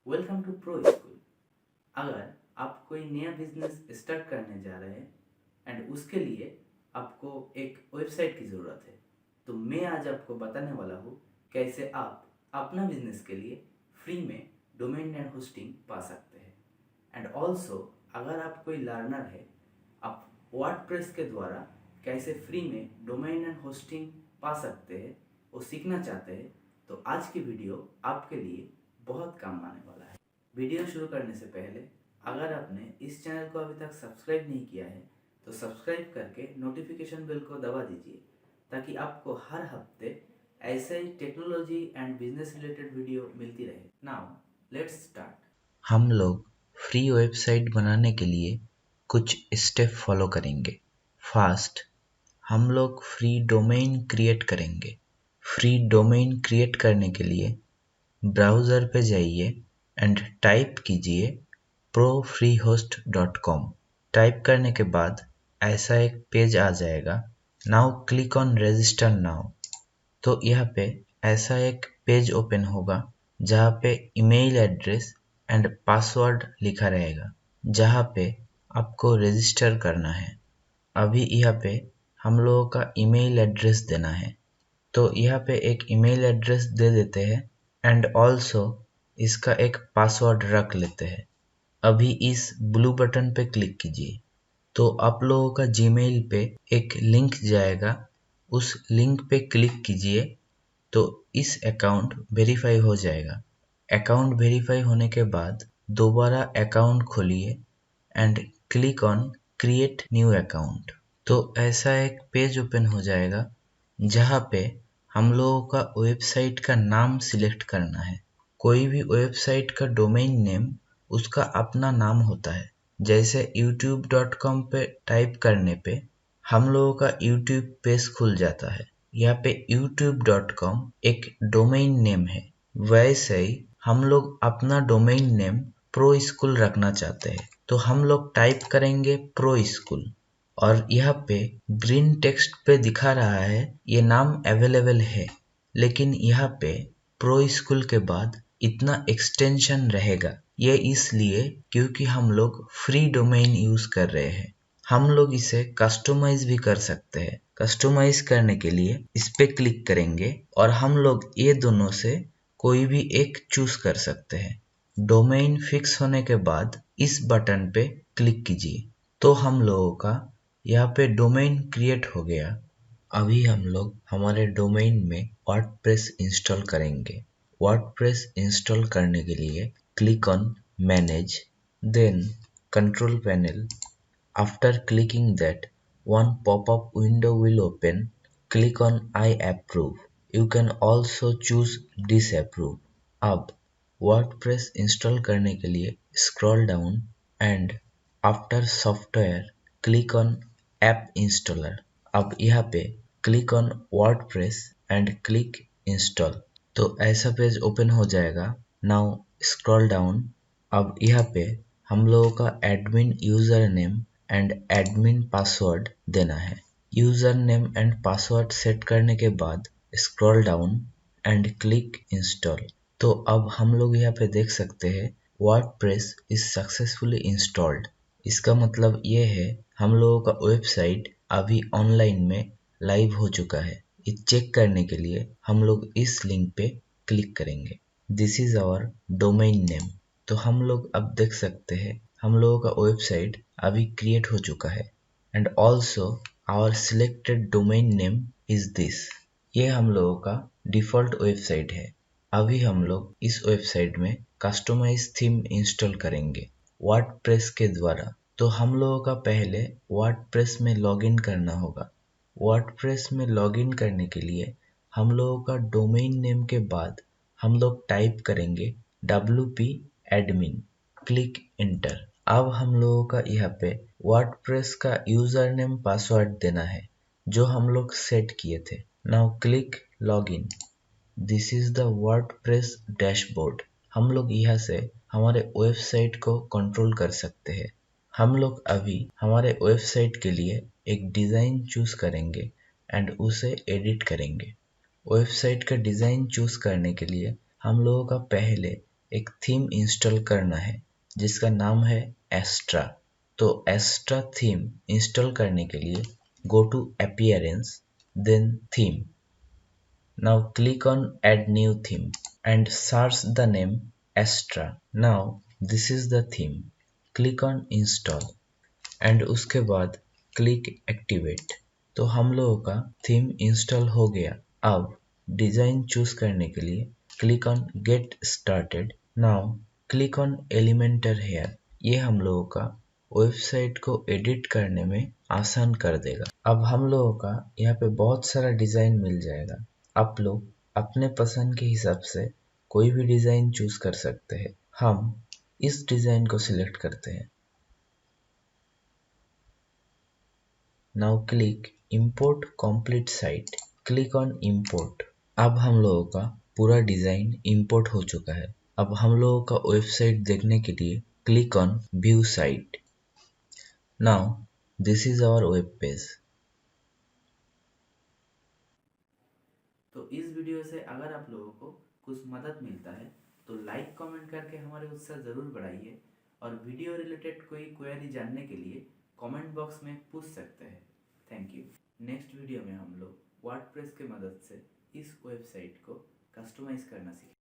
Welcome to pro school. अगर आप कोई नया बिजनेस स्टार्ट करने जा रहे हैं एंड उसके लिए आपको एक वेबसाइट की ज़रूरत है, तो मैं आज आपको बताने वाला हूँ कैसे आप अपना बिजनेस के लिए फ्री में डोमेन एंड होस्टिंग पा सकते हैं। एंड ऑल्सो अगर आप कोई लर्नर है, आप वर्डप्रेस के द्वारा कैसे फ्री में डोमेन एंड होस्टिंग पा सकते हैं वो सीखना चाहते हैं, तो आज की वीडियो आपके लिए बहुत काम आने वाला है। वीडियो शुरू करने से पहले अगर आपने इस चैनल को अभी तक सब्सक्राइब नहीं किया है तो सब्सक्राइब करके नोटिफिकेशन बेल को दबा दीजिए, ताकि आपको हर हफ्ते ऐसे ही technology and business related video मिलती रहे। Now let's start. हम लोग फ्री वेबसाइट बनाने के लिए कुछ स्टेप फॉलो करेंगे। फर्स्ट, हम लोग फ्री डोमेन क्रिएट करेंगे। फ्री डोमेन क्रिएट करने के लिए ब्राउज़र पे जाइए एंड टाइप कीजिए profreehost.com। टाइप करने के बाद ऐसा एक पेज आ जाएगा। Now click on register now. तो यहाँ पे ऐसा एक पेज ओपन होगा जहाँ पे ईमेल एड्रेस एंड पासवर्ड लिखा रहेगा, जहाँ पे आपको रजिस्टर करना है। अभी यहाँ पे हम लोगों का ईमेल एड्रेस देना है, तो यहाँ पे एक ईमेल एड्रेस दे देते हैं एंड ऑल्सो इसका एक पासवर्ड रख लेते हैं। अभी इस ब्लू बटन पे क्लिक कीजिए, तो आप लोगों का जीमेल पे एक लिंक जाएगा। उस लिंक पे क्लिक कीजिए तो इस अकाउंट वेरीफाई हो जाएगा। अकाउंट वेरीफाई होने के बाद दोबारा अकाउंट खोलिए and click on create new account. तो ऐसा एक पेज ओपन हो जाएगा जहाँ पे हम लोगों का वेबसाइट का नाम सिलेक्ट करना है। कोई भी वेबसाइट का डोमेन नेम उसका अपना नाम होता है। जैसे youtube.com पे टाइप करने पे हम लोगों का YouTube पेज खुल जाता है। यहाँ पे youtube.com एक डोमेन नेम है। वैसे ही हम लोग अपना डोमेन नेम प्रो स्कूल रखना चाहते हैं, तो हम लोग टाइप करेंगे प्रो स्कूल और यहाँ पे ग्रीन टेक्स्ट पे दिखा रहा है ये नाम अवेलेबल है, लेकिन यहाँ पे प्रो स्कूल के बाद इतना एक्सटेंशन रहेगा। ये इसलिए क्योंकि हम लोग फ्री डोमेन यूज कर रहे हैं। हम लोग इसे कस्टमाइज भी कर सकते हैं। कस्टमाइज करने के लिए इस पे क्लिक करेंगे और हम लोग ये दोनों से कोई भी एक चूज कर सकते हैं। डोमेन फिक्स होने के बाद इस बटन पे क्लिक कीजिए, तो हम लोगों का यहाँ पे डोमेन क्रिएट हो गया। अभी हम लोग हमारे डोमेन में वर्डप्रेस इंस्टॉल करेंगे। वर्डप्रेस इंस्टॉल करने के लिए click on manage, then control panel. After clicking that, one pop-up window will open. Click on I approve. You can also choose disapprove. अब वर्डप्रेस इंस्टॉल करने के लिए scroll down and after software click on app installer. अब यहाँ पे click on WordPress and click install. तो ऐसा page open हो जाएगा। Now scroll down. अब यहाँ पे हम लोगों का admin user name and admin password देना है। User name and password set करने के बाद scroll down and click install. तो अब हम लोग यहाँ पे देख सकते हैं वर्डप्रेस इज सक्सेसफुली इंस्टॉल्ड। इसका मतलब ये है हम लोगों का वेबसाइट अभी ऑनलाइन में लाइव हो चुका है। ये चेक करने के लिए हम लोग इस लिंक पे क्लिक करेंगे। This is our domain name. तो हम लोग अब देख सकते हैं हम लोगों का वेबसाइट अभी क्रिएट हो चुका है and also our selected domain name is this. ये हम लोगों का डिफॉल्ट वेबसाइट है। अभी हम लोग इस वेबसाइट में कस्टमाइज थीम इंस्टॉल करेंगे वर्डप्रेस के द्वारा। तो हम लोगों का पहले वर्डप्रेस में लॉगिन करना होगा। वर्डप्रेस में लॉगिन करने के लिए हम लोगों का डोमेन नेम के बाद हम लोग टाइप करेंगे wp admin। Click inter. अब हम लोगों का यहाँ पे वर्डप्रेस का यूजर नेम पासवर्ड देना है जो हम लोग सेट किए थे। Now click login. This is the WordPress dashboard. हम लोग यहाँ से हमारे वेबसाइट को कंट्रोल कर सकते हैं। हम लोग अभी हमारे वेबसाइट के लिए एक डिज़ाइन चूज करेंगे एंड उसे एडिट करेंगे। वेबसाइट का डिज़ाइन चूज करने के लिए हम लोगों का पहले एक थीम इंस्टॉल करना है जिसका नाम है एस्ट्रा। तो एस्ट्रा थीम इंस्टॉल करने के लिए go to appearance, then theme. Now click on add new theme and search the name Astra. Now this is the theme. Click on install and उसके बाद click activate। तो हम लोगों का थीम इंस्टॉल हो गया। अब डिजाइन चूज करने के लिए click on get started। Now click on Elementor here। ये हम लोगों का वेबसाइट को एडिट करने में आसान कर देगा। अब हम लोगों का यहाँ पे बहुत सारा डिजाइन मिल जाएगा। आप लोग अपने पसंद के हिसाब से कोई भी डिजाइन चूज कर सकते हैं। हम इस डिजाइन को सिलेक्ट करते हैं। Now click import complete site. Click on import. अब हम लोगों का पूरा डिजाइन इंपोर्ट हो चुका है। अब हम लोगों का वेबसाइट देखने के लिए click on view site. Now this is our web page. तो इस वीडियो से अगर आप लोगों को कुछ मदद मिलता है तो लाइक कमेंट करके हमारे उत्साह ज़रूर बढ़ाइए, और वीडियो रिलेटेड कोई क्वेरी जानने के लिए कमेंट बॉक्स में पूछ सकते हैं। Thank you. नेक्स्ट वीडियो में हम लोग वर्डप्रेस की मदद से इस वेबसाइट को कस्टमाइज़ करना सीखेंगे।